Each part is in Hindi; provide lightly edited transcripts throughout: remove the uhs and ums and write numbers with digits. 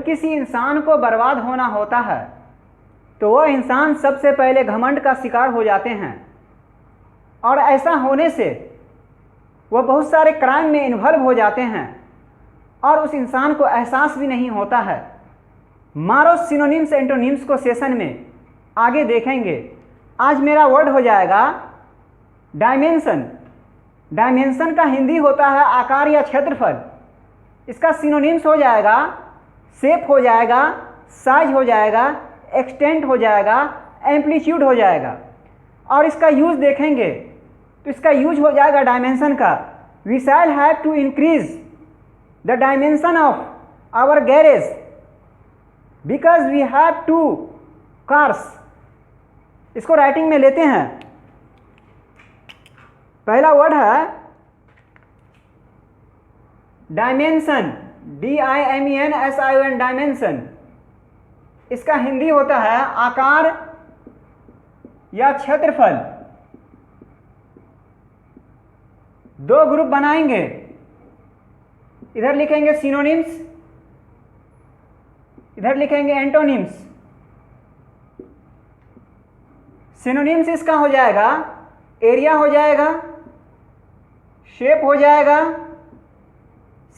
किसी इंसान को बर्बाद होना होता है तो वह इंसान सबसे पहले घमंड का शिकार हो जाते हैं, और ऐसा होने से वह बहुत सारे क्राइम में इन्वॉल्व हो जाते हैं और उस इंसान को एहसास भी नहीं होता है। मारो सिनोनिम्स एंटोनिम्स को सेशन में आगे देखेंगे। आज मेरा वर्ड हो जाएगा डायमेंशन। डायमेंशन का हिंदी होता है आकार या क्षेत्रफल। इसका सिनोनिम्स हो जाएगा शेप हो जाएगा, साइज हो जाएगा, एक्सटेंट हो जाएगा, एम्पलीट्यूड हो जाएगा। और इसका यूज देखेंगे तो इसका यूज हो जाएगा डायमेंशन का, we shall have to increase the dimension of our garage because we have two cars. इसको राइटिंग में लेते हैं। पहला वर्ड है डायमेंशन, DIMENSION, डायमेंशन। इसका हिंदी होता है आकार या क्षेत्रफल। दो ग्रुप बनाएंगे, इधर लिखेंगे सिनोनिम्स, इधर लिखेंगे एंटोनिम्स। सिनोनिम्स इसका हो जाएगा एरिया हो जाएगा, शेप हो जाएगा,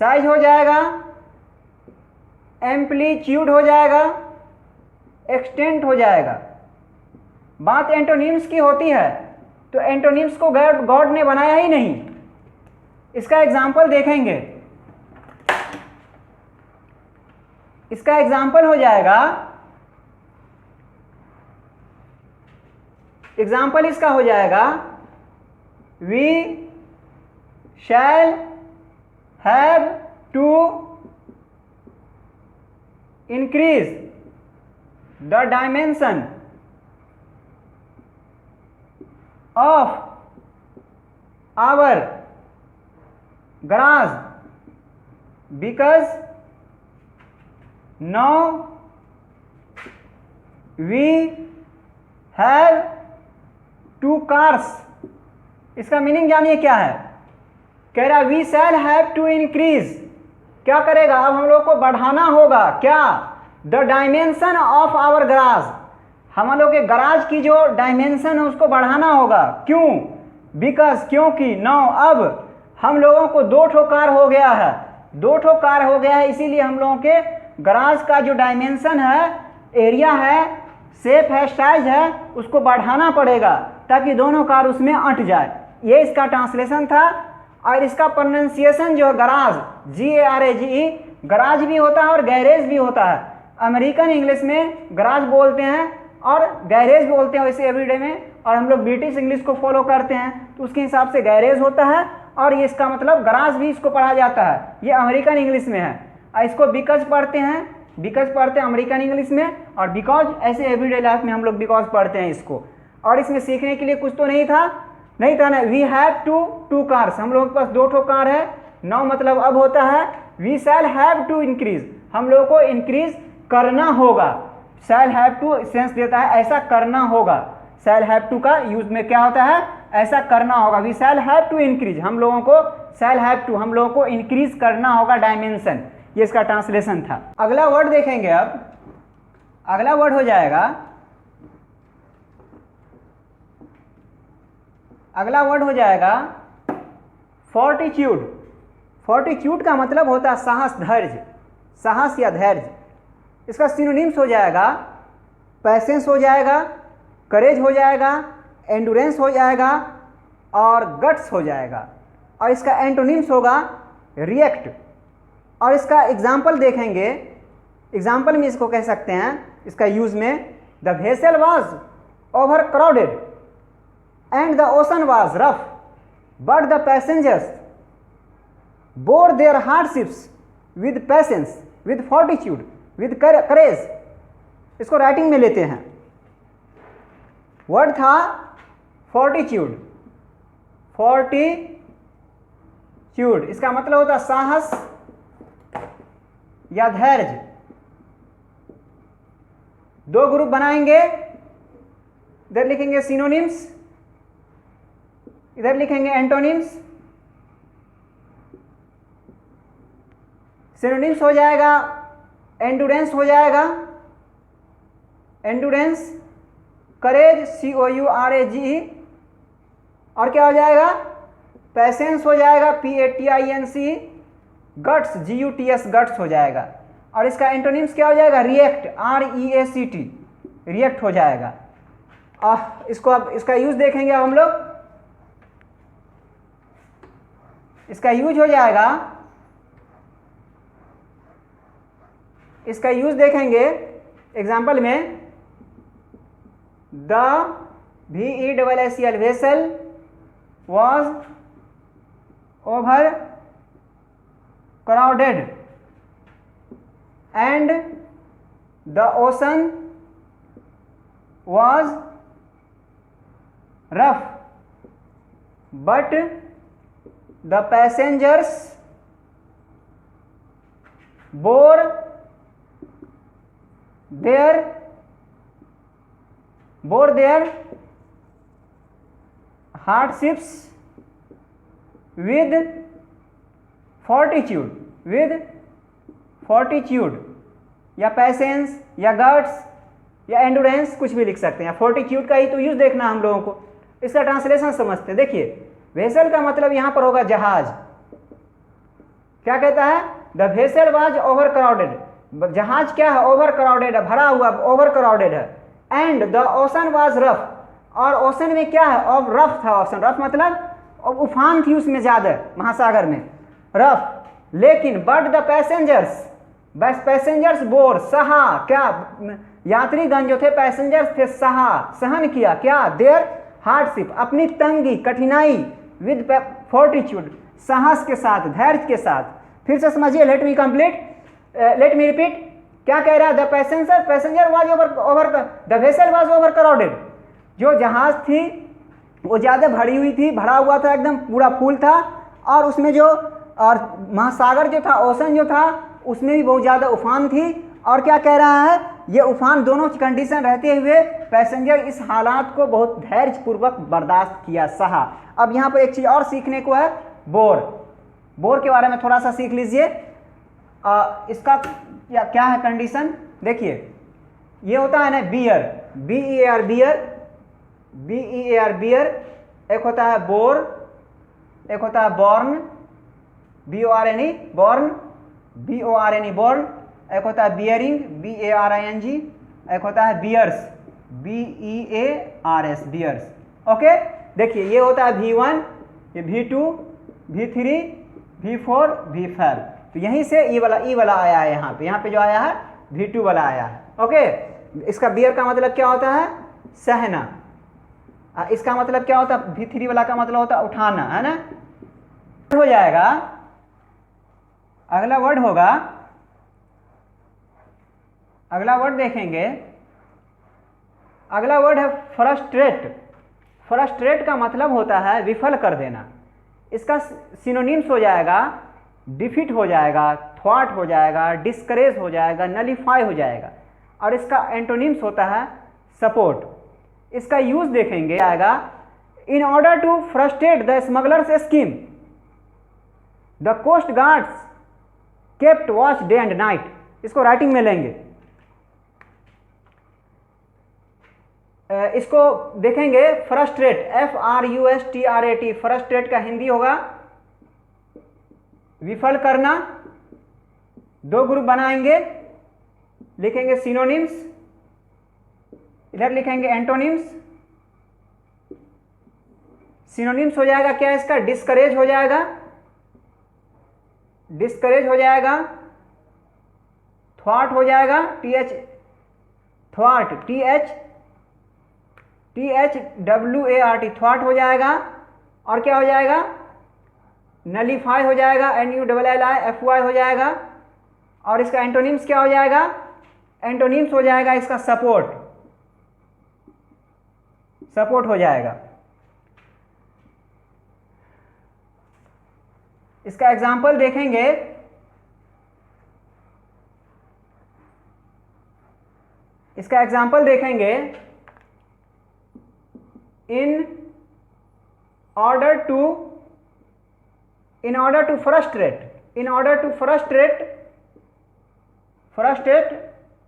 साइज हो जाएगा, एम्पलीट्यूड हो जाएगा, एक्सटेंट हो जाएगा। बात एंटोनिम्स की होती है तो एंटोनिम्स को गॉड ने बनाया ही नहीं। इसका एग्जाम्पल देखेंगे। इसका एग्जाम्पल हो जाएगा, एग्जाम्पल इसका हो जाएगा we shall have to increase the dimension of our garage because now we have 2 cars। इसका मीनिंग जानिए क्या है। कह रहा we shall have to increase, क्या करेगा, अब हम लोग को बढ़ाना होगा क्या, the dimension of our garage, हम लोग के गराज की जो डायमेंशन है उसको बढ़ाना होगा। क्यों, बिकॉज, क्योंकि नाउ अब हम लोगों को 2 ठो कार हो गया है, 2 ठो कार हो गया है, इसीलिए हम लोगों के गराज का जो डायमेंशन है, एरिया है, शेप है, साइज है, उसको बढ़ाना पड़ेगा ताकि दोनों कार उसमें अट जाए। ये इसका ट्रांसलेशन था। और इसका प्रोनाउंसिएशन जो है गराज, GARAGE, गराज भी होता है और गैरेज भी होता है। अमेरिकन इंग्लिश में गराज बोलते हैं और गैरेज बोलते हैं वैसे एवरीडे में, और हम लोग ब्रिटिश इंग्लिश को फॉलो करते हैं तो उसके हिसाब से गैरेज होता है, और ये इसका मतलब गराज भी इसको पढ़ा जाता है। ये अमेरिकन इंग्लिश में है। और इसको बिकॉज पढ़ते हैं, बिकॉज पढ़ते हैं अमेरिकन इंग्लिश में, और बिकॉज ऐसे एवरीडे लाइफ में हम लोग बिकॉज पढ़ते हैं इसको। और इसमें सीखने के लिए कुछ तो नहीं था ना। वी हैव टू कार्स, हम लोगों के पास 2 ठो कार है। नाउ मतलब अब होता है we shall have to increase, हम लोगों को इंक्रीज करना होगा। शैल हैव टू सेंस देता है ऐसा करना होगा। शैल हैव टू का यूज में क्या होता है, ऐसा करना होगा। We shall have to increase, हम लोगों को शैल हैव टू, हम लोगों को इंक्रीज करना होगा डायमेंशन। ये इसका ट्रांसलेशन था। अगला वर्ड देखेंगे। अब अगला वर्ड हो जाएगा, अगला वर्ड हो जाएगा फोर्टिट्यूड। फोर्टिट्यूड का मतलब होता है साहस, धैर्य, साहस या धैर्य। इसका सिनोनिम्स हो जाएगा पैसेंस हो जाएगा, करेज हो जाएगा, एंडुरेंस हो जाएगा और गट्स हो जाएगा। और इसका एंटोनिम्स होगा रिएक्ट। और इसका एग्जाम्पल देखेंगे। एग्जाम्पल में इसको कह सकते हैं, इसका यूज में, the vessel was over crowded and the ocean was rough but the passengers bore their hardships with patience, with fortitude, with courage. इसको राइटिंग में लेते हैं। वर्ड था फोर्टिट्यूड, फोर्टिट्यूड, इसका मतलब होता है साहस या धैर्य। 2 ग्रुप बनाएंगे, इधर लिखेंगे सिनोनिम्स, इधर लिखेंगे एंटोनिम्स। सिनोनिम्स हो जाएगा एंडुरेंस हो जाएगा, एंडुरेंस, करेज COURAGE, और क्या हो जाएगा, पैसेंस हो जाएगा PATINC, गट्स GUTS, गट्स हो जाएगा। और इसका एंटोनिम्स क्या हो जाएगा, रिएक्ट, REACT, रिएक्ट हो जाएगा। इसको अब इसका यूज देखेंगे अब हम लोग, इसका यूज हो जाएगा, इसका यूज देखेंगे एग्जाम्पल में, the VESSEL vessel was over crowded and the ocean was rough, but the passengers bore their hardships with fortitude, या पैसेंस या गट्स या एंडोरेंस, कुछ भी लिख सकते हैं। फोर्टिट्यूड का ही तो यूज देखना हम लोगों को। इसका ट्रांसलेशन समझते हैं। देखिए, वेसल का मतलब यहां पर होगा जहाज। क्या कहता है, the vessel was over crowded, जहाज क्या है, ओवर क्राउडेड है, भरा हुआ, ओवर क्राउडेड है। And the ocean was rough, और ओशन में क्या है, ऑफ रफ था। ओशन रफ मतलब उफान थी उसमें ज्यादा, महासागर में रफ। लेकिन बट द पैसेंजर्स, बस पैसेंजर्स बोर, सहा, क्या यात्रीगण जो थे, पैसेंजर्स थे, सहा, सहन किया, क्या, देयर हार्डशिप, अपनी तंगी, कठिनाई, विद फोर्टिट्यूड, साहस के साथ, धैर्य के साथ। फिर से समझिए, let me complete, let me repeat. क्या कह रहा है, the passenger was over, the vessel was over crowded, जो जहाज थी वो ज्यादा भरी हुई थी, भरा हुआ था, एकदम पूरा फुल था। और उसमें जो, और महासागर जो था, ओशन जो था, उसमें भी बहुत ज्यादा उफान थी। और क्या कह रहा है, ये उफान दोनों की कंडीशन रहते हुए पैसेंजर इस हालात को बहुत धैर्यपूर्वक बर्दाश्त किया, सहा। अब यहाँ पर एक चीज और सीखने को है, बोर। बोर के बारे में थोड़ा सा सीख लीजिए। इसका क्या है कंडीशन, देखिए, ये होता है ना bear, BEAR, bear, BEAR, bear. एक होता है बोर, एक होता है born, BORN, born, BORN, born. एक होता है बियरिंग, BARING। एक होता है बियर्स, BEARS, बियर्स। ओके, देखिए, ये होता है V1, ये V2, V3, V4, V5। तो यहीं से ई वाला आया है, यहाँ पे जो आया है V2 वाला आया है। ओके, इसका बियर का मतलब क्या होता है, सहना। इसका मतलब क्या होता है, V3 वाला का मतलब होता है उठाना, है ना। हो जाएगा, अगला वर्ड होगा, अगला वर्ड देखेंगे, अगला वर्ड है फ्रस्ट्रेट। फ्रस्ट्रेट का मतलब होता है विफल कर देना। इसका सिनोनिम्स हो जाएगा, डिफीट हो जाएगा, थ्वाट हो जाएगा, डिस्करेज हो जाएगा, नलीफाई हो जाएगा। और इसका एंटोनिम्स होता है सपोर्ट। इसका यूज देखेंगे, आएगा, in order to frustrate the smugglers scheme the coast guards kept watch day and night. इसको राइटिंग में लेंगे, इसको देखेंगे, फ्रस्ट्रेट, FRUSTRAT, फ्रस्ट्रेट का हिंदी होगा विफल करना। दो ग्रुप बनाएंगे, लिखेंगे सिनोनिम्स, इधर लिखेंगे एंटोनिम्स। सिनोनिम्स हो जाएगा क्या, इसका डिस्करेज हो जाएगा, डिस्करेज हो जाएगा, थ्वाट हो जाएगा, थ्वाट, THWART, थ्वाट हो जाएगा। और क्या हो जाएगा, नलीफाई हो जाएगा, NULLIFY हो जाएगा। और इसका एंटोनिम्स क्या हो जाएगा, एंटोनिम्स हो जाएगा इसका सपोर्ट, सपोर्ट हो जाएगा। इसका एग्जाम्पल देखेंगे, इसका एग्जाम्पल देखेंगे, in order to frustrate frustrate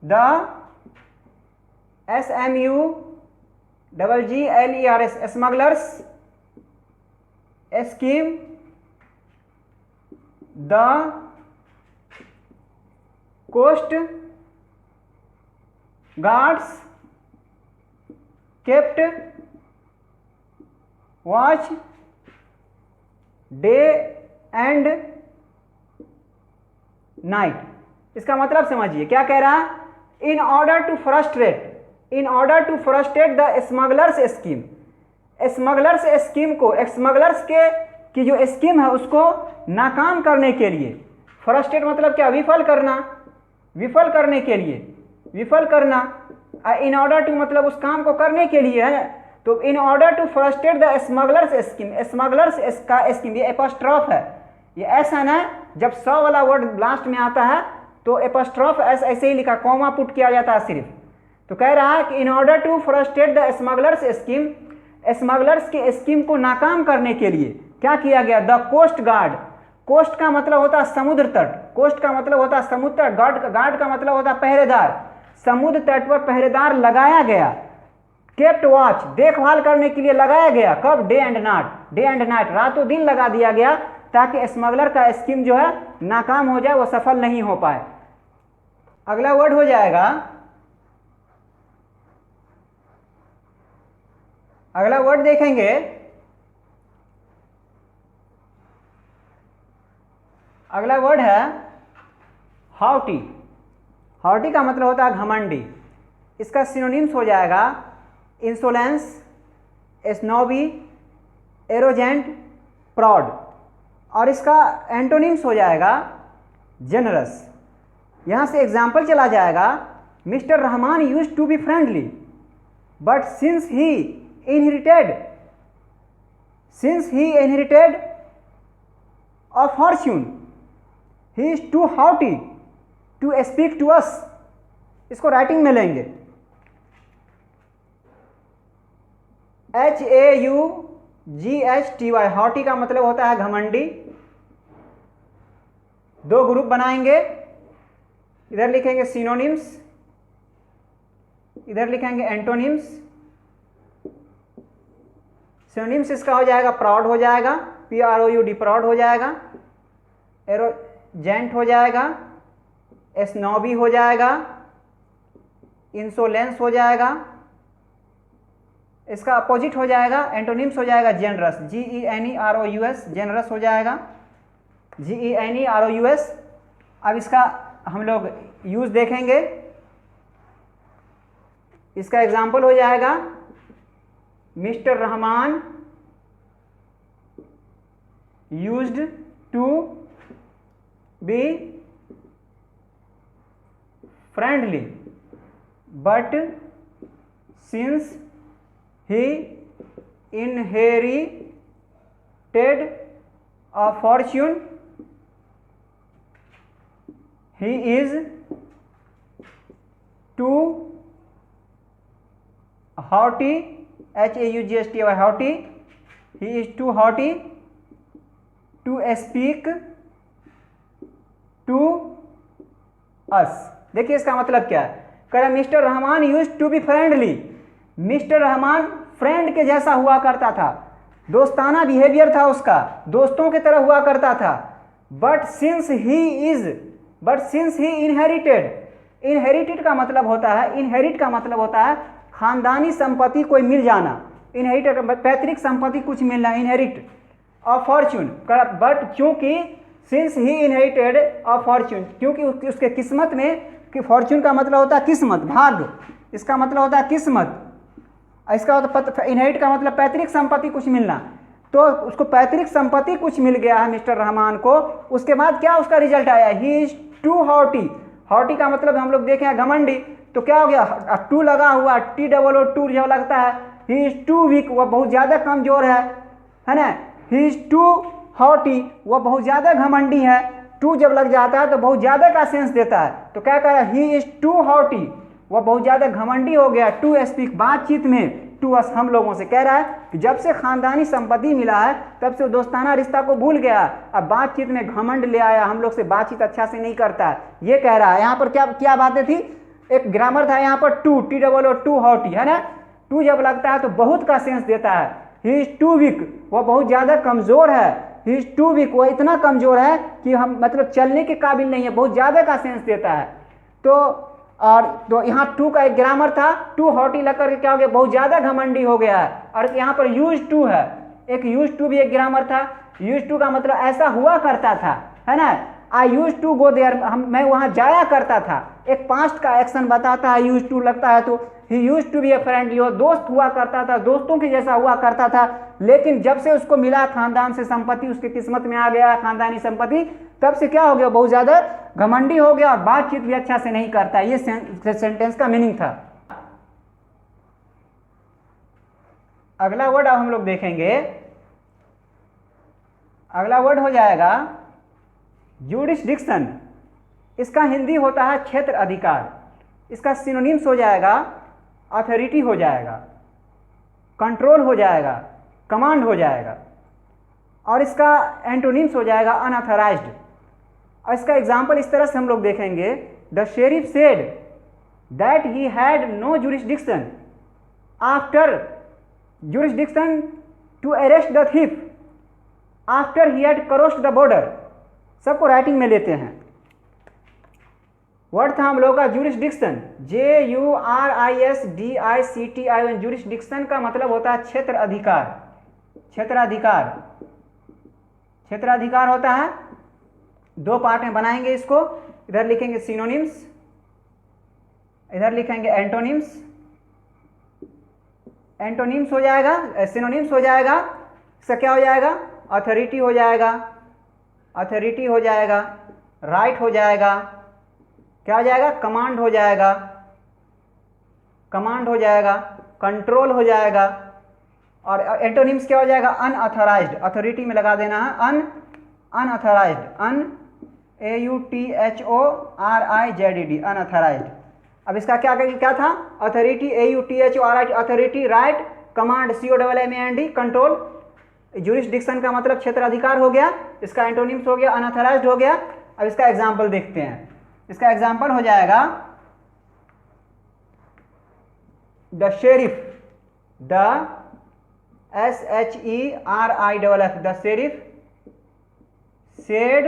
the SMUGGLERS smugglers scheme the coast guards kept watch day and night। इसका मतलब समझिए क्या कह रहा है, in order to frustrate the smugglers scheme, smugglers scheme को, स्मगलर्स के की जो स्कीम है उसको नाकाम करने के लिए, फ्रस्ट्रेट मतलब क्या, विफल करना, विफल करने के लिए, विफल करना, इन ऑर्डर टू मतलब उस काम को करने के लिए है। तो in order to frustrate the smugglers scheme, smugglers का स्कीम, ये एपोस्ट्रॉफ है, ये ऐसा ना जब 100 वाला वर्ड लास्ट में आता है तो एपोस्ट्रॉफ ऐसे ही लिखा, कॉमा पुट किया जाता है सिर्फ। तो कह रहा है कि in order to frustrate the smugglers scheme, smugglers की स्कीम को नाकाम करने के लिए क्या किया गया, द कोस्ट गार्ड, कोस्ट का मतलब होता है समुद्र तट, कोस्ट का मतलब होता है समुद्र तट, गार्ड का मतलब होता है पहरेदार, समुद्र तट पर पहरेदार लगाया गया, केप्ट वॉच देखभाल करने के लिए लगाया गया, कब, डे एंड नाइट, रातों दिन लगा दिया गया ताकि स्मगलर का स्कीम जो है नाकाम हो जाए, वो सफल नहीं हो पाए। अगला वर्ड हो जाएगा, अगला वर्ड देखेंगे, अगला वर्ड है हाउटी। हाउटी का मतलब होता है घमंडी, इसका सिनोनिम्स हो जाएगा इंसोलेंस, स्नोबी, एरोजेंट, प्राउड, और इसका एंटोनिम्स हो जाएगा जेनरस। यहाँ से एग्जाम्पल चला जाएगा, mister Rahman used to be friendly but since he inherited a fortune he is too haughty to speak to us. इसको राइटिंग में लेंगे, HAUGHTY, हाउटी का मतलब होता है घमंडी। दो ग्रुप बनाएंगे, इधर लिखेंगे सिनोनिम्स, इधर लिखेंगे एंटोनिम्स। सिनोनिम्स इसका हो जाएगा प्राउड हो जाएगा, PROUD प्राउड हो जाएगा, एरोजेंट हो जाएगा, स्नोबी हो जाएगा, इंसोलेंस हो जाएगा, इसका अपोजिट हो जाएगा, एंटोनिम्स हो जाएगा जेनरस, GENEROUS, जेनरस हो जाएगा, GENEROUS। अब इसका हम लोग यूज देखेंगे, इसका एग्जाम्पल हो जाएगा, mister Rahman used to be friendly but since he inherited a fortune he is too haughty, HAUGHTY haughty, he is too haughty to speak to us। देखिए इसका मतलब क्या है, कह रहा mister Rahman used to be friendly, mister Rahman friend के जैसा हुआ करता था, दोस्ताना बिहेवियर था उसका, दोस्तों की तरह हुआ करता था, but since he inherited, inherited का मतलब होता है, इनहेरिट का मतलब होता है खानदानी संपत्ति कोई मिल जाना, इनहेरिटेड पैतृक संपत्ति कुछ मिलना, इनहेरिट अ फॉर्च्यून, बट क्योंकि since he inherited a Fortune, क्योंकि उसके किस्मत में, कि फॉर्च्यून का मतलब होता है किस्मत, भाग्य, इसका मतलब होता है किस्मत, इसका होता इनहेरिट का मतलब पैतृक संपत्ति कुछ मिलना, तो उसको पैतृक संपत्ति कुछ मिल गया है मिस्टर रहमान को। उसके बाद क्या उसका रिजल्ट आया, he is too haughty, haughty का मतलब हम लोग देखें घमंडी, तो क्या हो गया, टू लगा हुआ, TOO जो लगता है, ही इज टू वीक, वह बहुत ज़्यादा कमजोर है ना, ही इज टू हॉटी, वह बहुत ज़्यादा घमंडी है, टू जब लग जाता है तो बहुत ज़्यादा का सेंस देता है, तो क्या कह रहा है, ही इज टू हॉटी, वह बहुत ज़्यादा घमंडी हो गया, टू स्पीक, बातचीत में, टू अस, हम लोगों से। कह रहा है कि जब से खानदानी संपत्ति मिला है तब से वो दोस्ताना रिश्ता को भूल गया, अब बातचीत में घमंड ले आया, हम लोग से बातचीत अच्छा से नहीं करता है, ये कह रहा है। यहाँ पर क्या क्या बातें थी, एक ग्रामर था यहाँ पर टू, टू हॉटी है ना, टू जब लगता है तो बहुत का सेंस देता है। ही इज टू वीक, वह बहुत ज़्यादा कमज़ोर है। ही इज टू वीक, वह इतना कमज़ोर है कि हम मतलब चलने के काबिल नहीं है, बहुत ज़्यादा का सेंस देता है। तो यहाँ टू का एक ग्रामर था, टू हॉटी लग करके क्या हो गया, बहुत ज़्यादा घमंडी हो गया है। और यहाँ पर यूज टू है, एक यूज टू भी एक ग्रामर था। यूज टू का मतलब ऐसा हुआ करता था, है ना। आई यूज टू गो देयर, मैं वहाँ जाया करता था, एक पास्ट का एक्शन बताता है यूज टू लगता है तो। He use to be a friendly, वो दोस्त हुआ करता था, दोस्तों के जैसा हुआ करता था, लेकिन जब से उसको मिला खानदान से संपत्ति, उसकी किस्मत में आ गया खानदानी संपत्ति, तब से क्या हो गया, बहुत ज़्यादा घमंडी हो गया और बातचीत भी अच्छा से नहीं करता। ये सेंटेंस का मीनिंग था। अगला वर्ड अब हम लोग देखेंगे, अगला वर्ड हो जाएगा जुरिस्डिक्शन। इसका हिंदी होता है क्षेत्र अधिकार, इसका सिनोनिम्स हो जाएगा अथॉरिटी हो जाएगा, कंट्रोल हो जाएगा, कमांड हो जाएगा, और इसका एंटोनिम्स हो जाएगा अनऑथराइज्ड। और इसका एग्जाम्पल इस तरह से हम लोग देखेंगे, the sheriff said that he had no jurisdiction after jurisdiction to arrest the thief after he had crossed the border. सबको राइटिंग में लेते हैं। वर्ड था हम लोग का जुरिस्डिक्शन, JURISDICTION। जुरिस्डिक्शन का मतलब होता है क्षेत्र अधिकार, क्षेत्राधिकार, क्षेत्राधिकार होता है। दो पार्ट में बनाएंगे इसको, इधर लिखेंगे सिनोनिम्स, इधर लिखेंगे एंटोनिम्स। एंटोनिम्स हो जाएगा, सिनोनिम्स हो जाएगा, इसका क्या हो जाएगा, अथॉरिटी हो जाएगा, अथॉरिटी हो जाएगा, राइट हो जाएगा, क्या हो जाएगा, कमांड हो जाएगा, कमांड हो जाएगा, कंट्रोल हो जाएगा, और एंटोनिम्स क्या हो जाएगा, अनऑथराइज्ड। अथॉरिटी में लगा देना है अनऑथराइज्ड, AUTHORIZED, अनऑथराइज्ड। अब इसका क्या था, authority AUTHORIZED, authority, right, command COMMAND, control. Jurisdiction का मतलब क्षेत्राधिकार हो गया, इसका एंटोनिम्स हो गया अनऑथराइज्ड हो गया। अब इसका एग्जाम्पल देखते हैं। इसका एग्जाम्पल हो जाएगा the sheriff, the SHERIFF, the sheriff said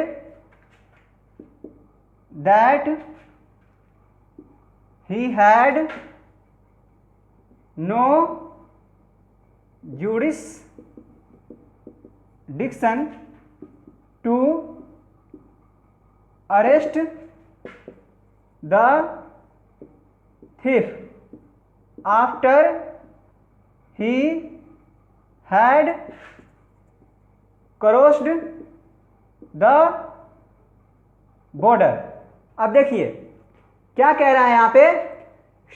that he had no jurisdiction to arrest the thief after he had crossed the border. अब देखिए क्या कह रहा है यहाँ पे,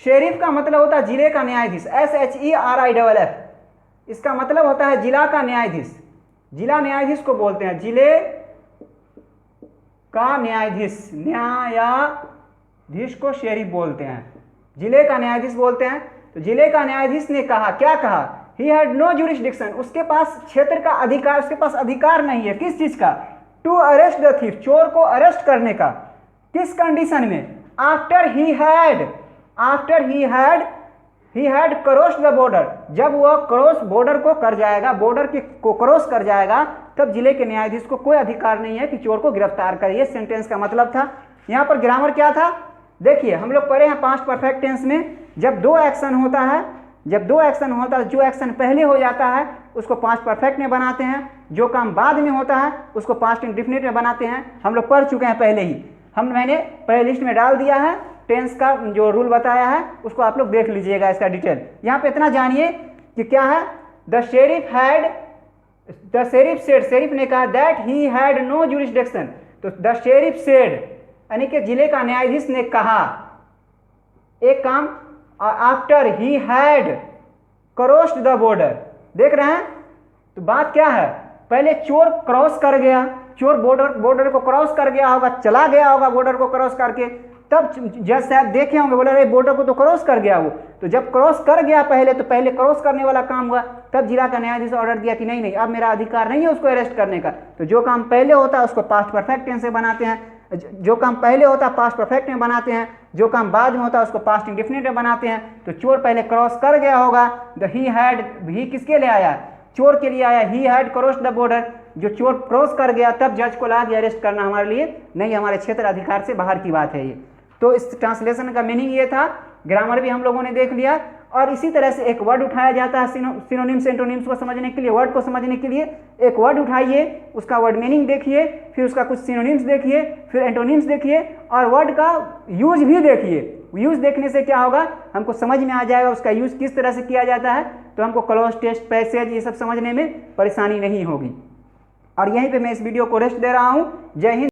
शेरिफ का मतलब होता है जिले का न्यायाधीश, SHERIFF, इसका मतलब होता है जिला का न्यायाधीश। जिला न्यायाधीश को बोलते हैं, जिले का न्यायाधीश, न्यायाधीश को शेरिफ बोलते हैं, जिले का न्यायाधीश बोलते हैं। तो जिले का न्यायाधीश ने कहा, क्या कहा, ही हैड नो जुरिस्डिक्शन, उसके पास क्षेत्र का अधिकार, उसके पास अधिकार नहीं है, किस चीज का, टू अरेस्ट द थीफ, चोर को अरेस्ट करने का। किस कंडीशन में, after he had cross the border, जब वह क्रॉस बॉर्डर को कर जाएगा, बॉर्डर को क्रॉस कर जाएगा, तब जिले के न्यायाधीश को कोई अधिकार नहीं है कि चोर को गिरफ्तार करे। ये सेंटेंस का मतलब था। यहाँ पर ग्रामर क्या था, देखिए हम लोग पढ़े हैं पास्ट परफेक्ट टेंस में, जब दो एक्शन होता है, जो एक्शन पहले हो जाता है उसको पास्ट परफेक्ट में बनाते हैं, जो काम बाद में होता है उसको पास्ट इंडेफिनिट में बनाते हैं। हम लोग पढ़ चुके हैं पहले ही, मैंने प्ले लिस्ट में डाल दिया है, टेंस का जो रूल बताया है उसको आप लोग देख लीजिएगा इसका डिटेल। यहाँ पे इतना जानिए कि क्या है, द शेरिफ सेड, शेरिफ ने कहा that he had no jurisdiction, तो द शेरिफ सेड यानी कि जिले का न्यायाधीश ने कहा एक काम, after he had crossed the border. देख रहे हैं, तो बात क्या है, पहले चोर क्रॉस कर गया, चोर बॉर्डर को क्रॉस कर गया होगा, चला गया होगा बॉर्डर को क्रॉस करके, तब जज साहब देखे होंगे, बोले अरे बॉर्डर को तो क्रॉस कर गया वो। तो जब क्रॉस कर गया पहले, तो पहले क्रॉस करने वाला काम हुआ, तब जिला का न्यायाधीश ऑर्डर दिया कि नहीं नहीं, अब मेरा अधिकार नहीं है उसको अरेस्ट करने का। तो जो काम पहले होता है उसको पास्ट परफेक्ट टेंस से बनाते हैं, जो काम पहले होता है पास्ट परफेक्ट में बनाते हैं, जो काम बाद में होता है उसको पास्ट इंडेफिनिट में बनाते हैं। तो चोर पहले क्रॉस कर गया होगा, द ही किसके लिए आया, चोर के लिए आया, ही हैड क्रॉस्ड द बॉर्डर, जो चोर क्रॉस कर गया तब जज को लगा कि अरेस्ट करना हमारे लिए नहीं, हमारे क्षेत्र अधिकार से बाहर की बात है ये। तो इस ट्रांसलेशन का मीनिंग ये था, ग्रामर भी हम लोगों ने देख लिया। और इसी तरह से एक वर्ड उठाया जाता है सिनोनिम्स एंटोनिम्स को समझने के लिए, वर्ड को समझने के लिए एक वर्ड उठाइए, उसका वर्ड मीनिंग देखिए, फिर उसका कुछ सिनोनिम्स देखिए, फिर एंटोनिम्स देखिए, और वर्ड का यूज भी देखिए। यूज देखने से क्या होगा, हमको समझ में आ जाएगा उसका यूज किस तरह से किया जाता है, तो हमको क्लॉज, टेस्ट, पैसेज ये सब समझने में परेशानी नहीं होगी। और यहीं पे मैं इस वीडियो को रेस्ट दे रहा हूँ। जय हिंद।